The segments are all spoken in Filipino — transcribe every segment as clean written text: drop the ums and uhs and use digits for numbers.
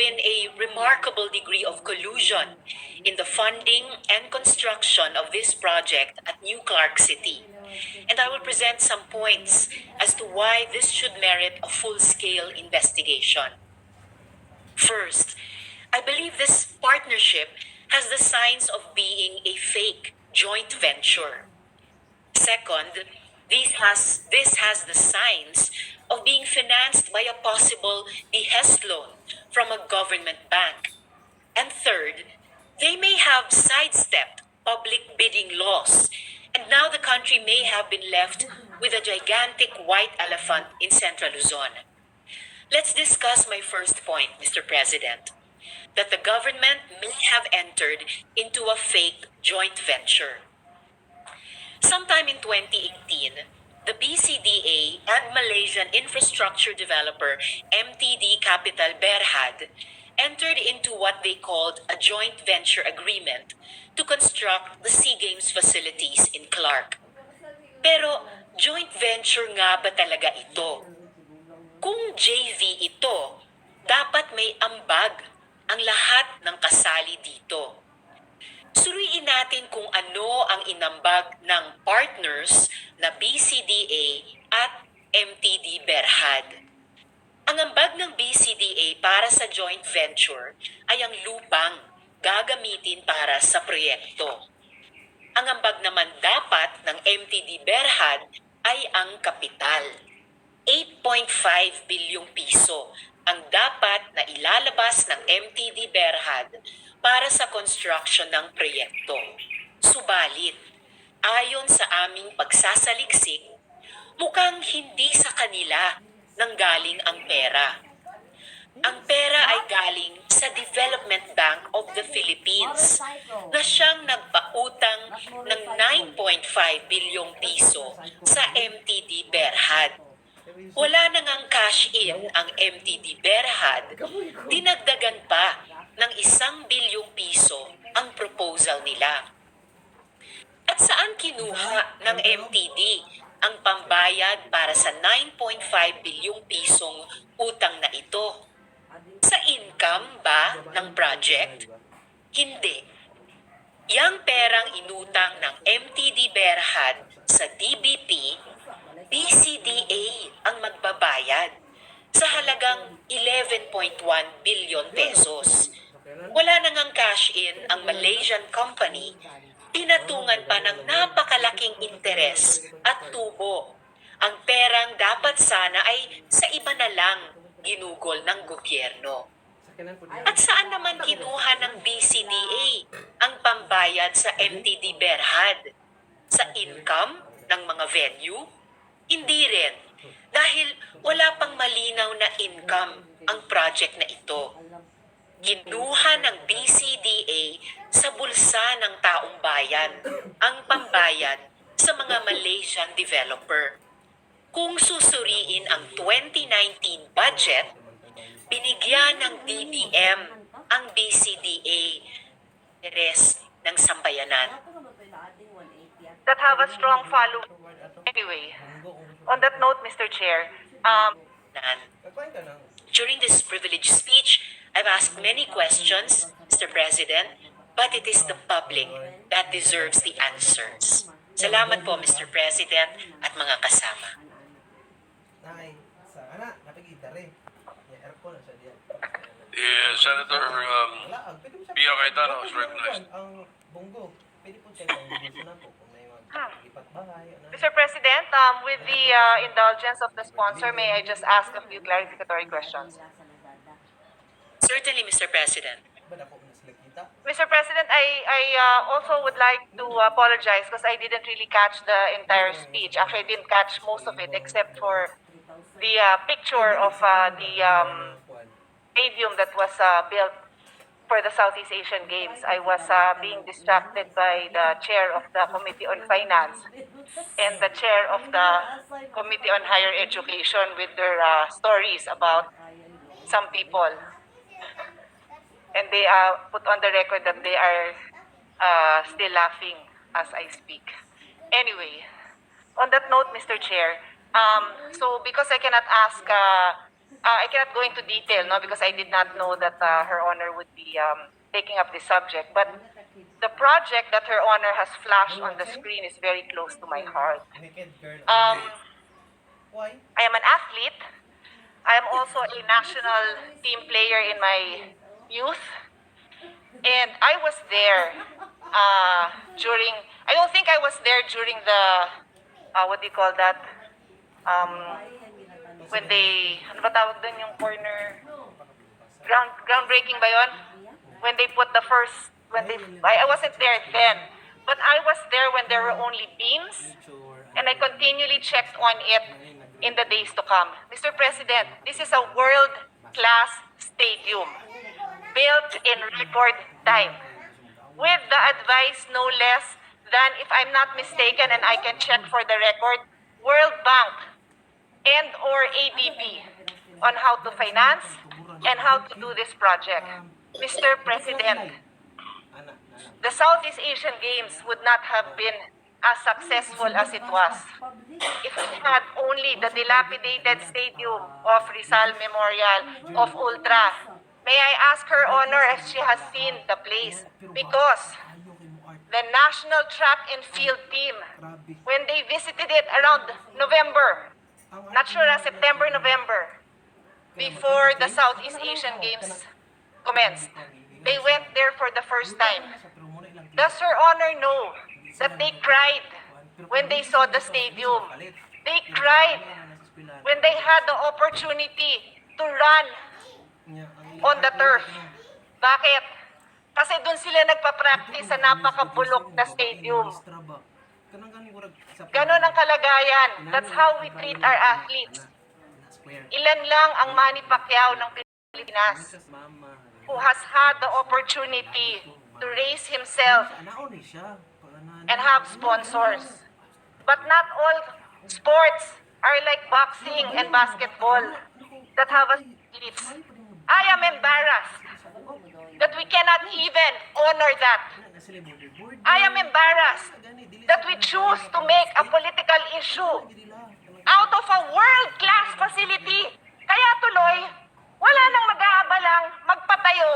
been a remarkable degree of collusion in the funding and construction of this project at New Clark City. And I will present some points as to why this should merit a full-scale investigation. First, I believe this partnership has the signs of being a fake joint venture. Second, this has the signs of being financed by a possible behest loan from a government bank. And third, they may have sidestepped public bidding laws, and now the country may have been left with a gigantic white elephant in Central Luzon. Let's discuss my first point, Mr. President, that the government may have entered into a fake joint venture. Sometime in 2018, the BCDA and Malaysian infrastructure developer MTD Capital Berhad entered into what they called a joint venture agreement to construct the SEA Games facilities in Clark. Pero joint venture nga ba talaga ito? Kung JV ito, dapat may ambag ang lahat ng kasali dito. Suriin natin kung ano ang inambag ng partners na BCDA at MTD Berhad. Ang ambag ng BCDA para sa joint venture ay ang lupang gagamitin para sa proyekto. Ang ambag naman dapat ng MTD Berhad ay ang kapital. 8.5 bilyong piso ang dapat na ilalabas ng MTD Berhad para sa construction ng proyekto. Subalit, ayon sa aming pagsasaliksik, mukhang hindi sa kanila nanggaling ang pera. Ang pera ay galing sa Development Bank of the Philippines na siyang nagpautang ng 9.5 bilyong piso sa MTD Berhad. Wala nang ang cash-in ang MTD Berhad, dinagdagan pa ng 1 bilyong piso ang proposal nila. At saan kinuha ng MTD ang pambayad para sa 9.5 bilyong pisong utang na ito? Sa income ba ng project? Hindi. Yang perang inutang ng MTD Berhad sa DBP, BCDA ang magbabayad sa halagang 11.1 billion pesos. Wala nang ang cash-in ang Malaysian company, pinatungan pa ng napakalaking interes at tubo. Ang perang dapat sana ay sa iba na lang ginugol ng gobyerno. At saan naman kinuha ng BCDA ang pambayad sa MTD Berhad? Sa income ng mga venue? Hindi rin, dahil wala pang malinaw na income ang project na ito. Kinuha ng BCDA sa bulsa ng taong bayan ang pambayad sa mga Malaysian developer. Kung susuriin ang 2019 budget, binigyan ng DBM ang BCDA interes ng sambayanan that have a strong follow. Anyway, on that note, Mr. Chair, during this privileged speech, I've asked many questions, Mr. President, but it is the public that deserves the answers. Salamat po, Mr. President at mga kasama. Senator Pia Cayetano is recognized. Mr. President, with the indulgence of the sponsor, may I just ask a few clarificatory questions? Certainly, Mr. President. Mr. President, I also would like to apologize because I didn't really catch the entire speech. Actually, I didn't catch most of it except for the picture of the stadium that was built for the Southeast Asian Games. I was being distracted by the chair of the Committee on Finance and the chair of the Committee on Higher Education with their stories about some people. And they put on the record that they are still laughing as I speak. Anyway, on that note, Mr. Chair, so because I cannot ask I cannot go into detail, no, because I did not know that Her Honor would be taking up this subject. But the project that Her Honor has flashed on the screen is very close to my heart. I am an athlete. I am also a national team player in my youth. And I was there during, I don't think I was there during the, what do you call that? When they, ano ba tawag dun yung corner? Groundbreaking ba yun? When they put the first, I wasn't there then. But I was there when there were only beams. And I continually checked on it in the days to come. Mr. President, this is a world-class stadium built in record time with the advice no less than, if I'm not mistaken and I can check for the record, World Bank and or ADB on how to finance and how to do this project. Mr. President, the Southeast Asian Games would not have been as successful as it was if we had only the dilapidated stadium of Rizal Memorial of Ultra. May I ask Her Honor if she has seen the place? Because the national track and field team, when they visited it around November, not sure, September, November, before the Southeast Asian Games commenced, they went there for the first time. Does Her Honor know that they cried when they saw the stadium? They cried when they had the opportunity to run on the turf. Bakit? Kasi doon sila nagpa-practice sa napakabulok na stadium. Ganon ang kalagayan. That's how we treat our athletes. Ilan lang ang Manny Pacquiao ng Pilipinas who has had the opportunity to raise himself and have sponsors. But not all sports are like boxing and basketball that have athletes. I am embarrassed that we cannot even honor that. I am embarrassed that we choose to make a political issue out of a world-class facility. Kaya tuloy, wala nang mag-aabalang magpatayo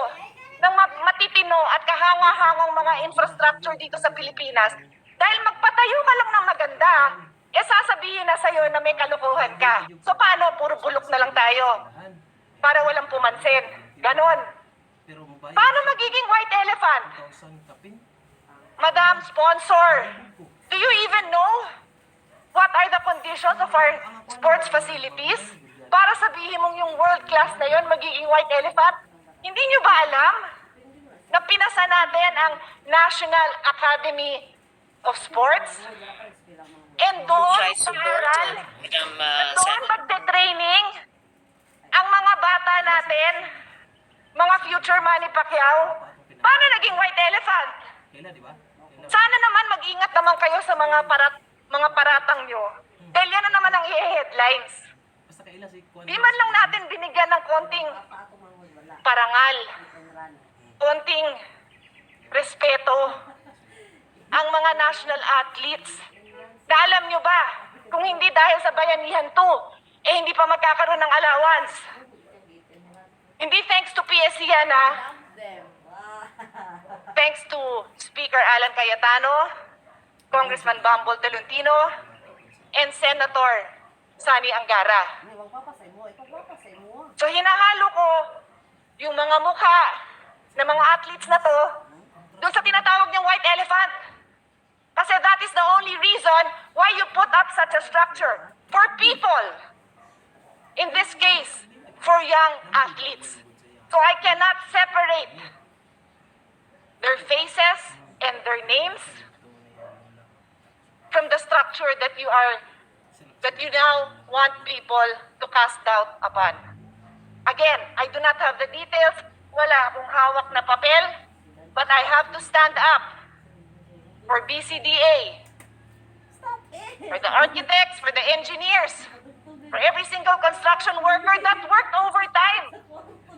ng matitino at kahanga-hangang mga infrastructure dito sa Pilipinas. Dahil magpatayo ka lang ng maganda, sasabihin na sa'yo na may kalukuhan ka. So paano? Puro bulok na lang tayo para walang pumansin. Ganon. Paano magiging white elephant? Madam Sponsor, do you even know what are the conditions of our sports facilities? Para sabihin mong yung world class na yon magiging white elephant? Hindi nyo ba alam na pinasa natin ang National Academy of Sports? And doon mag-aaral, doon magte-training ang mga bata natin, mga future Manny Pacquiao. Paano naging white elephant? Sana naman mag-ingat naman kayo sa mga paratang nyo. Dahil yan na naman ang i-headlines. Di man lang natin binigyan ng konting parangal, konting respeto ang mga national athletes. Na alam nyo ba, kung hindi dahil sa bayanihan to, hindi pa magkakaroon ng allowance. Hindi thanks to PSC yan, ha? Thanks to Speaker Alan Cayetano, Congressman Bambol Tolentino, and Senator Sani Angara. So hinahalo ko yung mga mukha ng mga athletes na to doon sa tinatawag niyang white elephant. Kasi that is the only reason why you put up such a structure for people. In this case, for young athletes. So I cannot separate their faces and their names from the structure that you now want people to cast doubt upon. Again, I do not have the details. Wala akong hawak na papel, but I have to stand up for BCDA, for the architects, for the engineers, for every single construction worker that worked overtime.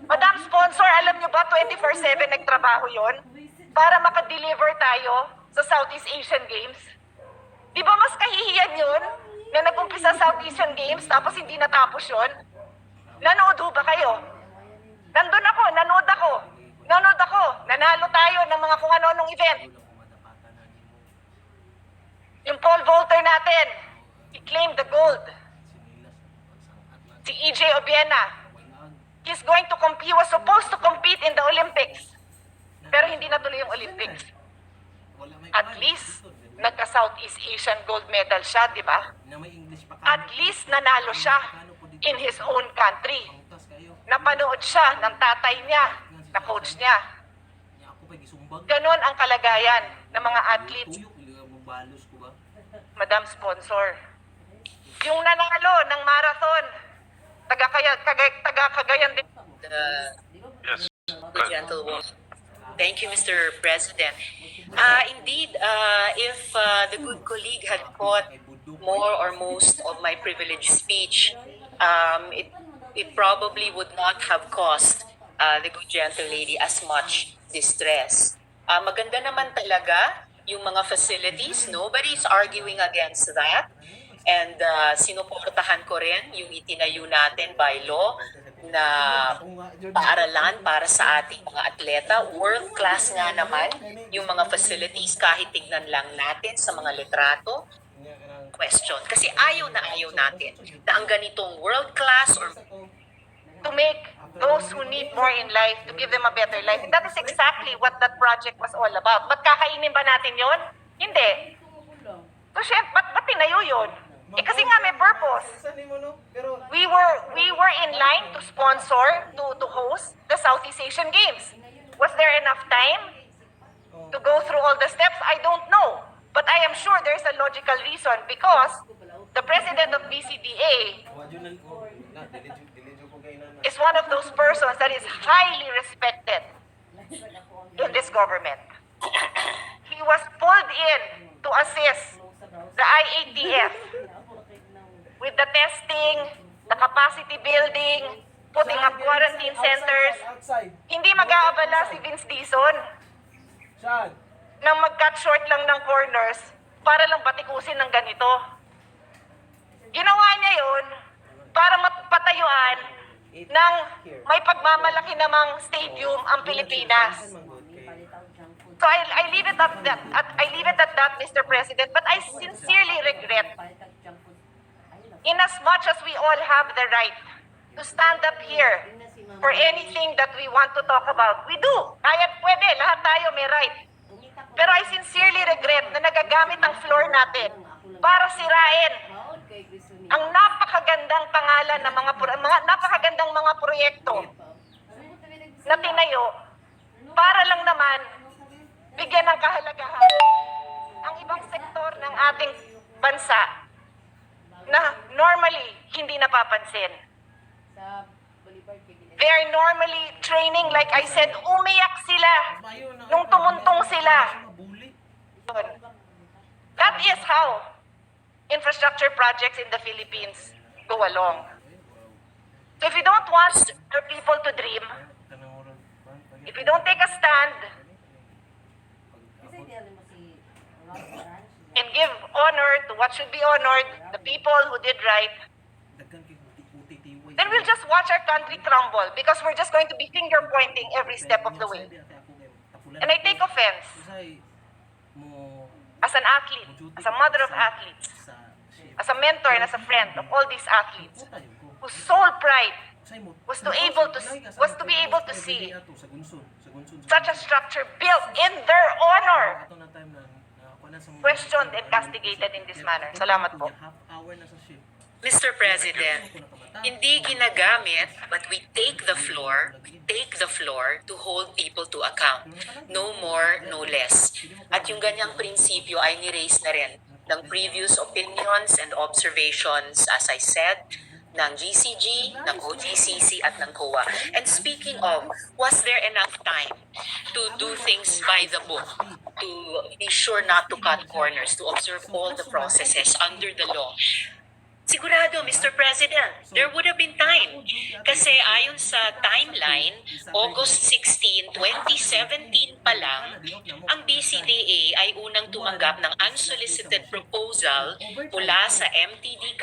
Madam Sponsor, alam nyo ba 24/7 nagtrabaho yon para makadeliver tayo sa Southeast Asian Games? Di ba mas kahihiyan yun na nag-umpisa South Asian Games tapos hindi natapos yun? Nanood ho ba kayo? Nandun ako, nanood ako. Nanalo tayo ng mga kung ano-anong event. Yung pole vaulter natin, he claimed the gold. Si EJ Obiena, he's going to compete, he was supposed to compete in the Olympics. Pero hindi natuloy yung Olympics. At least, nagka-Southeast Asian gold medal siya, di ba? At least nanalo siya in his own country. Napanood siya ng tatay niya, na coach niya. Ganon ang kalagayan ng mga athletes. Madam Sponsor. Yung nanalo ng marathon, taga-Cagayan din. Yes. Good gentlewoman. Thank you, Mr. President. Indeed, if the good colleague had caught more or most of my privileged speech, it probably would not have caused the good gentle lady as much distress. Maganda naman talaga yung mga facilities. Nobody's arguing against that. And sinuportahan ko rin yung itinayo natin by law na paaralan para sa ating mga atleta. World class nga naman yung mga facilities kahit tignan lang natin sa mga litrato. Question. Kasi ayaw natin na ang ganitong world class or to make those who need more in life, to give them a better life. And that is exactly what that project was all about. Ba't kakainin ba natin yon? Hindi. So, syempre, ba't tinayo yun? Kasi nga may purpose. We were in line to sponsor, to host the Southeast Asian Games. Was there enough time to go through all the steps? I don't know. But I am sure there's a logical reason because the president of BCDA is one of those persons that is highly respected in this government. He was pulled in to assist the IATF with the testing, the capacity building, putting up quarantine centers. Hindi mag-aabala si Vince Dizon na mag-cut short lang ng corners para lang batikusin ng ganito. Ginawa niya yun para patayuan ng may pagmamalaki namang stadium ang Pilipinas. So I leave it at that. I leave it at that, Mr. President. But I sincerely regret, in as much as we all have the right to stand up here for anything that we want to talk about, we do. Kaya pwede, lahat tayo may right. Pero I sincerely regret na nagagamit ang floor natin para sirain ang napakagandang pangalan ng mga napakagandang mga proyekto na tinayo para lang naman bigyan ng kahalagahan ang ibang sektor ng ating bansa na normally hindi napapansin. They are normally training, like I said, umiyak sila nung tumuntong sila. That is how infrastructure projects in the Philippines go along. So if you don't want our people to dream, if you don't take a stand and give honor to what should be honored, the people who did right, then we'll just watch our country crumble because we're just going to be finger pointing every step of the way. And I take offense as an athlete, as a mother of athletes, as a mentor and as a friend of all these athletes, whose sole pride was to be able to see such a structure built in their honor questioned and castigated in this manner. Salamat po. Mr. President, hindi ginagamit, but we take the floor to hold people to account. No more, no less. At yung ganyang prinsipyo ay ni-raise na rin ng previous opinions and observations, as I said, ng GCG, ng OGCC, at ng COA. And speaking of, was there enough time to do things by the book, to be sure not to cut corners, to observe all the processes under the law? Sigurado, Mr. President, there would have been time. Kasi ayon sa timeline, August 16, 2017 pa lang, ang BCDA ay unang tumanggap ng unsolicited proposal mula sa MTD